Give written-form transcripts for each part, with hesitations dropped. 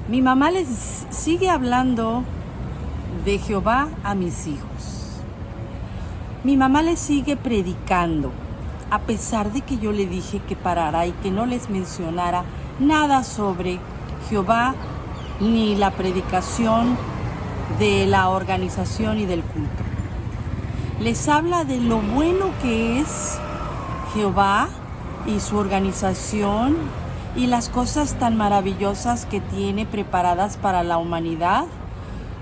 Mi mamá les sigue hablando de Jehová a mis hijos. Mi mamá les sigue predicando, a pesar de que yo le dije que parara y que no les mencionara nada sobre Jehová ni la predicación de la organización y del culto. Les habla de lo bueno que es Jehová y su organización y las cosas tan maravillosas que tiene preparadas para la humanidad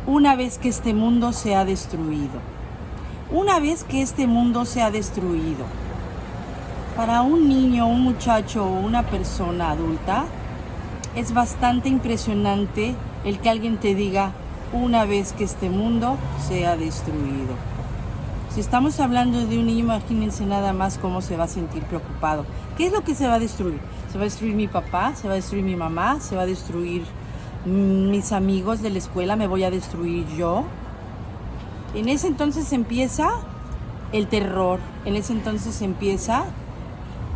una vez que este mundo sea destruido. Una vez que este mundo sea destruido. Para un niño, un muchacho o una persona adulta, es bastante impresionante el que alguien te diga una vez que este mundo sea destruido. Si estamos hablando de un niño, imagínense nada más cómo se va a sentir preocupado. ¿Qué es lo que se va a destruir? ¿Se va a destruir mi papá? ¿Se va a destruir mi mamá? ¿Se va a destruir mis amigos de la escuela? ¿Me voy a destruir yo? En ese entonces empieza el terror. En ese entonces empieza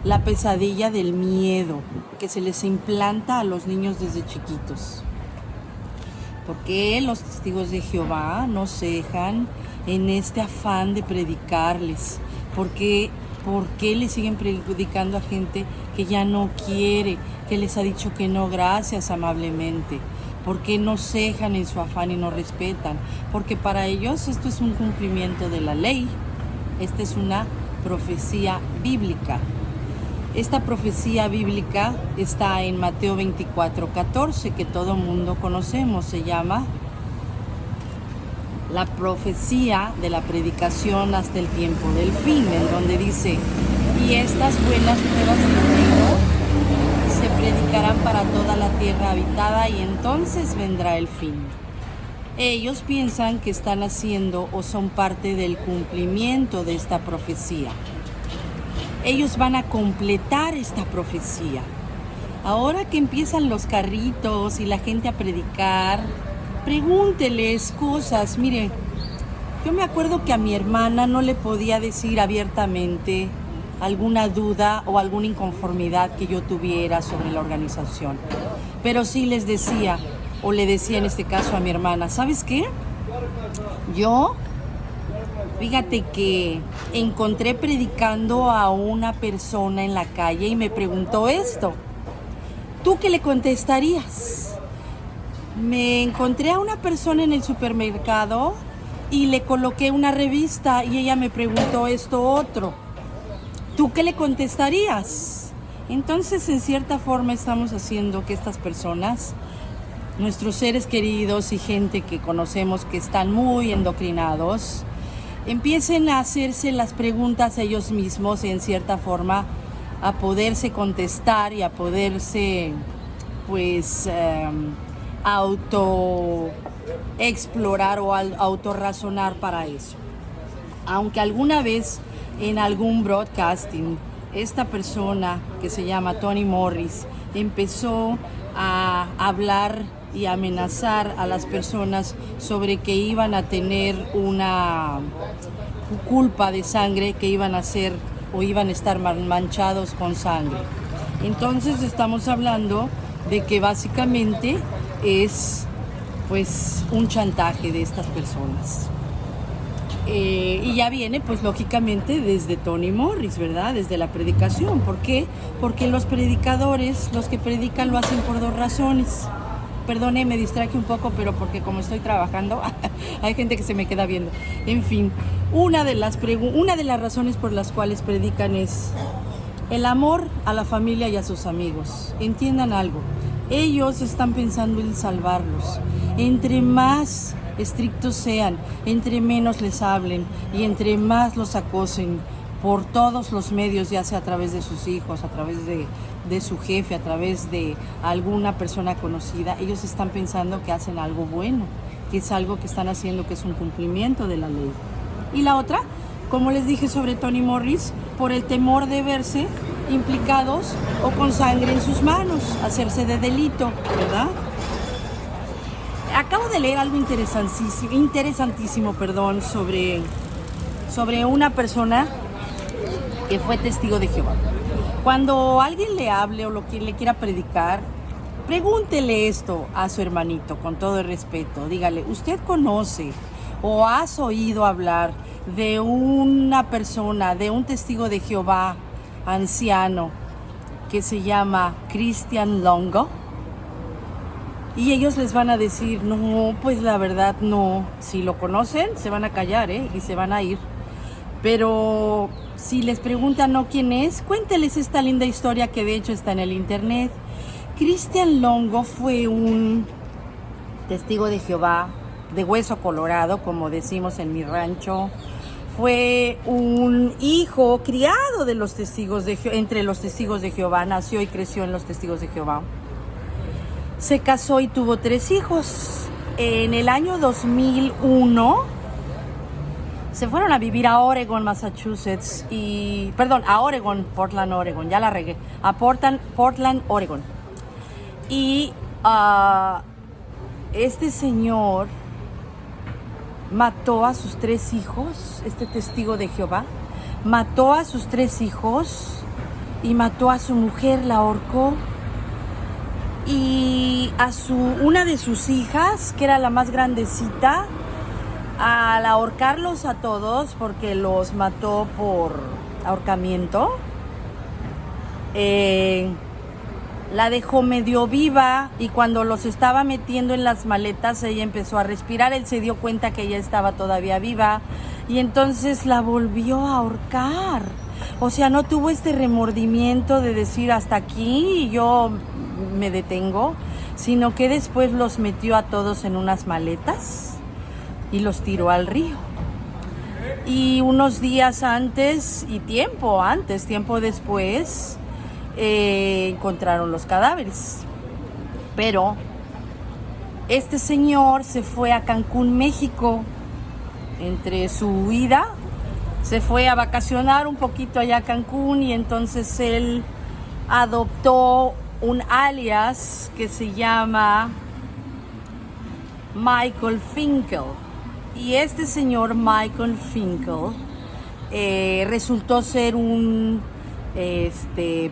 la pesadilla del miedo que se les implanta a los niños desde chiquitos. ¿Por qué los testigos de Jehová no cejan en este afán de predicarles? ¿Por qué le siguen predicando a gente que ya no quiere, que les ha dicho que no, gracias amablemente? ¿Por qué no cejan en su afán y no respetan? Porque para ellos esto es un cumplimiento de la ley. Esta es una profecía bíblica. Esta profecía bíblica está en Mateo 24:14, que todo mundo conocemos. Se llama la profecía de la predicación hasta el tiempo del fin, en donde dice: y estas buenas nuevas del reino se predicarán para toda la tierra habitada y entonces vendrá el fin. Ellos piensan que están haciendo o son parte del cumplimiento de esta profecía. Ellos van a completar esta profecía. Ahora que empiezan los carritos y la gente a predicar, pregúnteles cosas. Mire, yo me acuerdo que a mi hermana no le podía decir abiertamente alguna duda o alguna inconformidad que yo tuviera sobre la organización. Pero sí les decía, o le decía en este caso a mi hermana, ¿sabes qué? Fíjate que encontré predicando a una persona en la calle y me preguntó esto. ¿Tú qué le contestarías? Me encontré a una persona en el supermercado y le coloqué una revista y ella me preguntó esto otro. ¿Tú qué le contestarías? Entonces, en cierta forma, estamos haciendo que estas personas, nuestros seres queridos y gente que conocemos que están muy endoctrinados, empiecen a hacerse las preguntas ellos mismos, en cierta forma, a poderse contestar y a poderse, autoexplorar o autorrazonar para eso. Aunque alguna vez en algún broadcasting, esta persona que se llama Tony Morris empezó a hablar y amenazar a las personas sobre que iban a tener una culpa de sangre, que iban a ser o iban a estar manchados con sangre. Entonces estamos hablando de que básicamente es un chantaje de estas personas. Y ya viene lógicamente desde Tony Morris, ¿verdad? Desde la predicación. ¿Por qué? Porque los predicadores, los que predican, lo hacen por dos razones. Perdone, me distraje un poco, pero porque como estoy trabajando, hay gente que se me queda viendo. En fin, una de las razones por las cuales predican es el amor a la familia y a sus amigos. Entiendan algo, ellos están pensando en salvarlos. Entre más estrictos sean, entre menos les hablen y entre más los acosen por todos los medios, ya sea a través de sus hijos, a través de su jefe, a través de alguna persona conocida, ellos están pensando que hacen algo bueno, que es algo que están haciendo, que es un cumplimiento de la ley. Y la otra, como les dije sobre Tony Morris, por el temor de verse implicados o con sangre en sus manos, hacerse de delito, ¿verdad? Acabo de leer algo interesantísimo, sobre una persona que fue testigo de Jehová. Cuando alguien le hable o le quiera predicar, Pregúntele esto a su hermanito con todo el respeto. Dígale, ¿usted conoce o has oído hablar de una persona, de un testigo de Jehová anciano que se llama Christian Longo? Y ellos les van a decir, no, pues la verdad no. Si lo conocen, se van a callar, y se van a ir. Pero si les preguntan no quién es, cuénteles esta linda historia que de hecho está en el internet. Christian Longo fue un testigo de Jehová de hueso colorado, como decimos en mi rancho. Fue un hijo criado de los testigos de entre los testigos de Jehová, nació y creció en los testigos de Jehová. Se casó y tuvo 3 hijos. En el año 2001 se fueron a vivir a Oregon, Massachusetts, a Oregon, Portland, Oregon, ya la regué, a Portland, Oregon. Y este señor mató a sus 3 hijos, este testigo de Jehová, mató a sus 3 hijos y mató a su mujer, la ahorcó. Y a una de sus hijas, que era la más grandecita, al ahorcarlos a todos, porque los mató por ahorcamiento, la dejó medio viva, y cuando los estaba metiendo en las maletas ella empezó a respirar. Él se dio cuenta que ella estaba todavía viva y entonces la volvió a ahorcar. O sea, no tuvo este remordimiento de decir hasta aquí y yo me detengo, sino que después los metió a todos en unas maletas y los tiró al río. Y unos días antes y tiempo después, encontraron los cadáveres. Pero este señor se fue a Cancún, México. Entre su huida se fue a vacacionar un poquito allá a Cancún, y entonces él adoptó un alias que se llama Michael Finkel. Y este señor Michael Finkel resultó ser un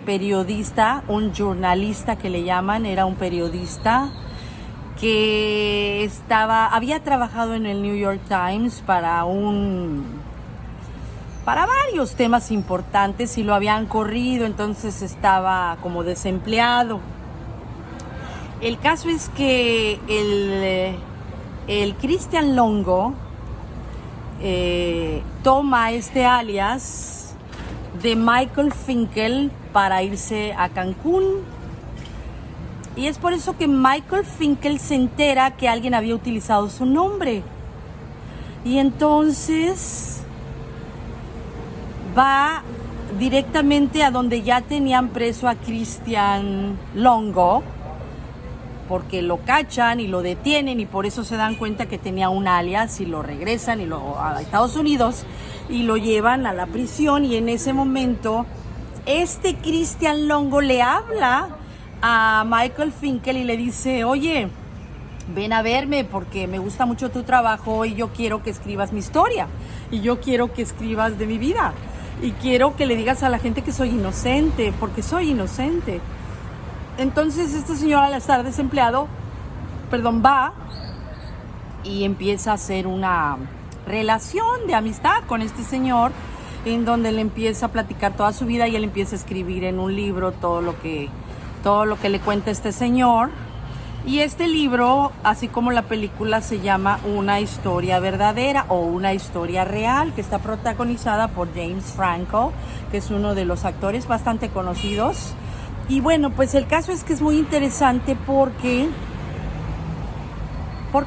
periodista, un jornalista que le llaman. Era un periodista que había trabajado en el New York Times para varios temas importantes, y lo habían corrido, entonces estaba como desempleado. El caso es que el Christian Longo toma este alias de Michael Finkel para irse a Cancún. Y es por eso que Michael Finkel se entera que alguien había utilizado su nombre. Y entonces va directamente a donde ya tenían preso a Christian Longo, porque lo cachan y lo detienen, y por eso se dan cuenta que tenía un alias, y lo regresan a Estados Unidos y lo llevan a la prisión. Y en ese momento este Christian Longo le habla a Michael Finkel y le dice: oye, ven a verme porque me gusta mucho tu trabajo y yo quiero que escribas mi historia, y yo quiero que escribas de mi vida, y quiero que le digas a la gente que soy inocente, porque soy inocente. Entonces este señor, al estar desempleado, va y empieza a hacer una relación de amistad con este señor, en donde le empieza a platicar toda su vida, y él empieza a escribir en un libro todo lo que le cuenta este señor. Y este libro, así como la película, se llama Una historia verdadera o Una historia real, que está protagonizada por James Franco, que es uno de los actores bastante conocidos. Y bueno, pues el caso es que es muy interesante porque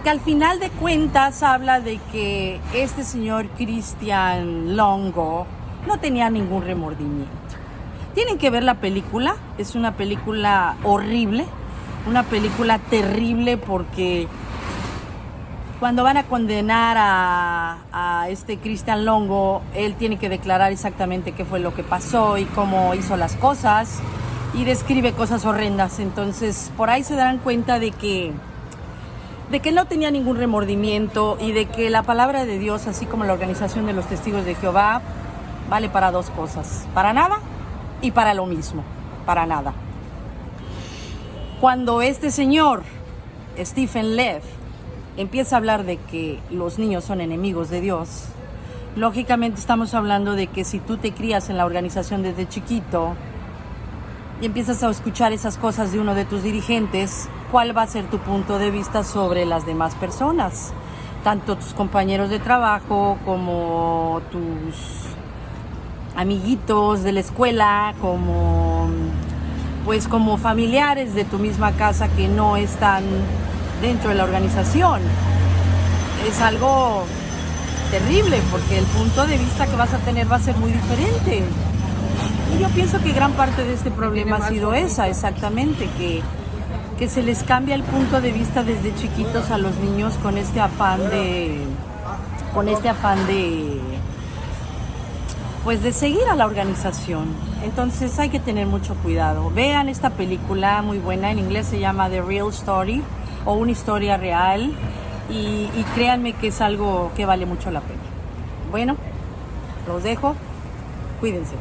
al final de cuentas habla de que este señor Christian Longo no tenía ningún remordimiento. Tienen que ver la película, es una película horrible, una película terrible, porque cuando van a condenar a este Christian Longo, él tiene que declarar exactamente qué fue lo que pasó y cómo hizo las cosas, y describe cosas horrendas. Entonces por ahí se darán cuenta de que no tenía ningún remordimiento, y de que la palabra de Dios, así como la organización de los testigos de Jehová, vale para 2 cosas: para nada y para lo mismo, para nada. Cuando este señor, Stephen Lev, empieza a hablar de que los niños son enemigos de Dios, lógicamente estamos hablando de que si tú te crías en la organización desde chiquito y empiezas a escuchar esas cosas de uno de tus dirigentes, ¿cuál va a ser tu punto de vista sobre las demás personas? Tanto tus compañeros de trabajo como tus amiguitos de la escuela, como familiares de tu misma casa que no están dentro de la organización. Es algo terrible porque el punto de vista que vas a tener va a ser muy diferente. Y yo pienso que gran parte de este problema ha sido esa, exactamente, que se les cambia el punto de vista desde chiquitos a los niños con este afán de seguir a la organización. Entonces hay que tener mucho cuidado. Vean esta película muy buena, en inglés se llama The Real Story o Una historia real, y créanme que es algo que vale mucho la pena. Bueno, los dejo, cuídense.